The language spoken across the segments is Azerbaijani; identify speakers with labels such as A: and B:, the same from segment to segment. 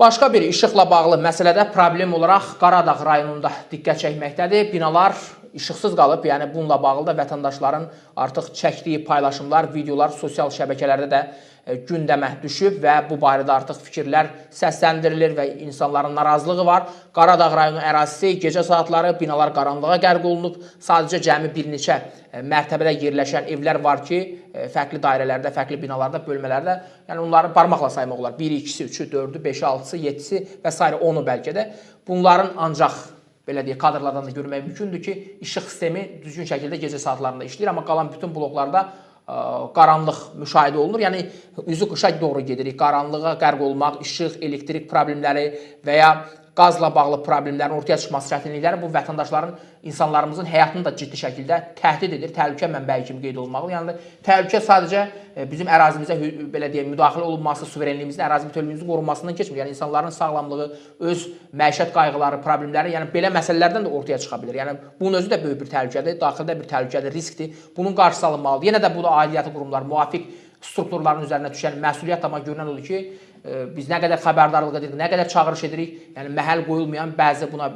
A: Başqa bir işıqla bağlı məsələdə problem olaraq Qaradağ rayonunda diqqət çəkməkdədir. Binalar işıqsız qalıb, yəni bununla bağlı da vətəndaşların artıq çəkdiyi paylaşımlar, videolar sosial şəbəkələrdə də gündəmə düşüb və bu barədə artıq fikirlər səsləndirilir və insanların narazılığı var. Qaradağ rayonu ərazisi gecə saatları binalar qaranlığa qərq olunub. Sadəcə cəmi bir neçə mərtəbədə yerləşən evlər var ki, fərqli dairələrdə, fərqli binalarda, bölmələrdə, yəni onları barmaqla saymaq olar. 1-i, 2-si, 3-ü, 4-ü, 5-i, 6-sı, 7-si və s. 10-u bəlkə də. Bunların ancaq belə deyək, kadrlardan da görmək mümkündür ki, işıq sistemi düzgün şəkildə gecə saatlarında işləyir, amma qalan bütün bloklarda qaranlıq müşahidə olunur. Yəni, üzü qışa doğru gedirik. Qaranlığa qərq olmaq, işıq, elektrik problemləri və ya qazla bağlı problemlərin ortaya çıxması çətinlikləri bu vətəndaşların, insanlarımızın həyatını da ciddi şəkildə təhdid edir. Təhlükə mənbəyi kimi qeyd olunmalı. Yəni, təhlükə sadəcə bizim ərazimizə belə deyək, müdaxilə olunması, suverenliyimizin, ərazi bütövlüyümüzün qorunmasından keçmir. Yəni, insanların sağlamlığı, öz məişət qayğıları, problemləri, yəni belə məsələlərdən də ortaya çıxa bilir. Yəni, bunun özü də böyük bir təhlükədir, daxildə bir təhlükədir, riskdir. Bunun qarşısı alınmalıdır. Yenə də bu da aidiyyatı qurumlar, müvafiq strukturların üzərinə düşən məsuliyyət, amma görünən odur ki, biz nə qədər xəbərdarlıq edirik, nə qədər çağırış edirik, yəni məhəl qoyulmayan bəzi buna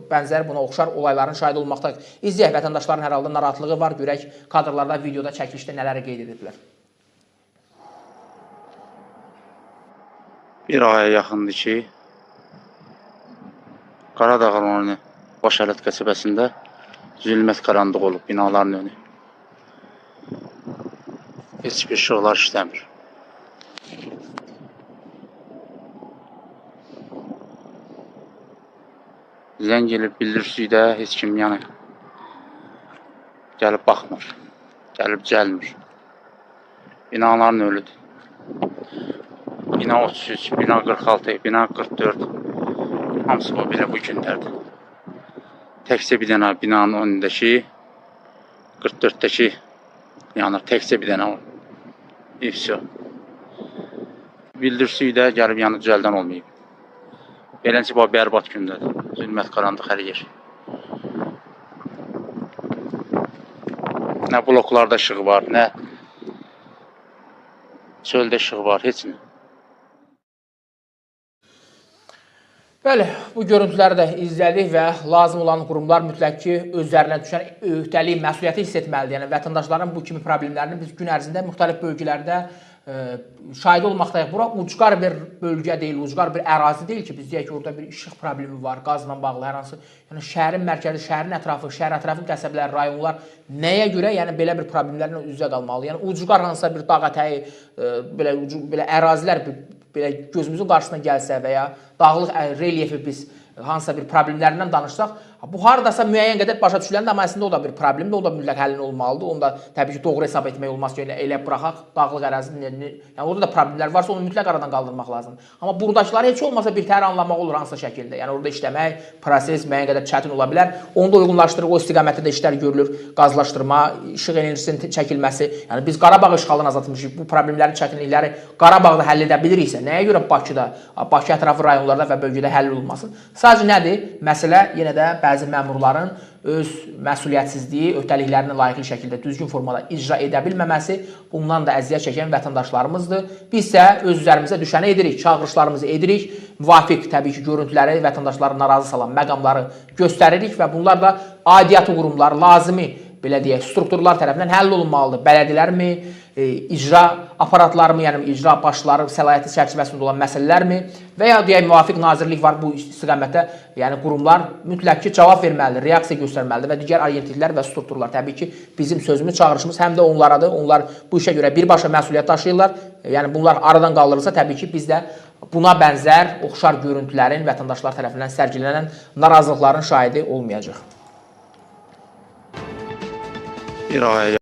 A: bənzər, buna oxşar olayların şahidi olmaqda. İzləyək, vətəndaşların hər halda narahatlığı var, görək kadrlarda, videoda, çəkilişdə nələri qeyd ediblər.
B: Bir aya yaxındır ki, Qaradağ rayonu Başələt qəsəbəsində zülmət qaranlıq olub binaların önü. Heç bir işıqlar işləmir. Zəng gelib bildirsizdə heç kim yəni gəlib baxmır, gəlib gəlmir. Binaların ölüdür. Bina 33, bina 46, bina 44, hamısı bu belə bu günlərdir. Təkcə bir dənə binanın önündəki, 44-dəki yanır, təkcə bir dənə o. İfsi. Bildirsizdə gəlib yanı düzəldən olmayıb. Beləncə bu bərbad gündədir. Zülmət qaranlıq hər yer. Nə bloklarda işıq var, nə çöldə işıq var, heç nə.
A: Bəli, bu görüntüləri də izlədik və lazım olan qurumlar mütləq ki, özlərinə düşən öhdəlik, məsuliyyəti hiss etməlidir. Yəni, vətəndaşların bu kimi problemlərini biz gün ərzində müxtəlif bölgələrdə şahidi olmaqdayıq. Bura ucqar bir bölgə deyil, ucqar bir ərazi deyil ki, biz deyək ki, orada bir işıq problemi var, qazla bağlı hər hansı. Yəni, şəhərin mərkəzi, şəhərin ətrafı, şəhər ətrafı qəsəbələr, rayonlar nəyə görə yəni belə bir problemlərlə üz-üzə qalmalı? Yəni, ucqar hansısa bir dağ ətəyi, belə ərazilər belə gözümüzün qarşısına gəlsə və ya dağlıq relyefi biz hansısa bir problemlərindən danışsaq, bu haradasa müəyyən qədər başa düşüləndə, amma əslində o da bir problemdir, o da mütləq həllin olmalıdır. Onu da təbii ki, doğru hesab etmək olmaz ki, elə buraxaq, dağlıq ərazinin, yəni orada da problemlər varsa, onu mütləq aradan qaldırmaq lazımdır. Amma buradakıları heç olmasa bir təhər anlamaq olur hansısa şəkildə. Yəni orada işləmək, proses müəyyən qədər çətin ola bilər. Onu da uyğunlaşdırıq, o istiqamətdə də işlər görülür, qazlaşdırma, işıq enerjisinin çəkilməsi. Yəni biz Qarabağ işğaldan azaltmışıq, bu problemlərin çətinlikləri Qarabağda həll edə biliriksə, nəyə görə Bakıda, Bakı ətrafı rayonlarda və bölgədə həll olunmasın? Sadəcə nədir? Məsələ yenə də bəzi məmurların öz məsuliyyətsizliyi, öhdəliklərini layiqli şəkildə düzgün formada icra edə bilməməsi, bundan da əziyyət çəkən vətəndaşlarımızdır. Biz isə öz üzərimizə düşəni edirik, çağırışlarımızı edirik, müvafiq təbii ki, görüntüləri, vətəndaşları narazı salan məqamları göstəririk və bunlar da aidiyyatı qurumlar, lazımi, belə deyək, strukturlar tərəfindən həll olunmalıdır. Bələdiyələrmi, icra aparatlarımı, yəni icra başları səlahiyyəti çərçivəsində olan məsələlərmi və ya deyək, müvafiq nazirlik var bu istiqamətdə, yəni qurumlar mütləq ki, cavab verməlidir, reaksiya göstərməlidir və digər agentliklər və strukturlar. Təbii ki, bizim sözümüz, çağırışımız həm də onlaradır. Onlar bu işə görə birbaşa məsuliyyət daşıyırlar. Yəni bunlar aradan qaldırılsa, təbii ki, biz də buna bənzər oxşar görüntülərin vətəndaşlar tərəfindən sərgilənən narazılıqların şahidi olmayacaq.
B: Bir aya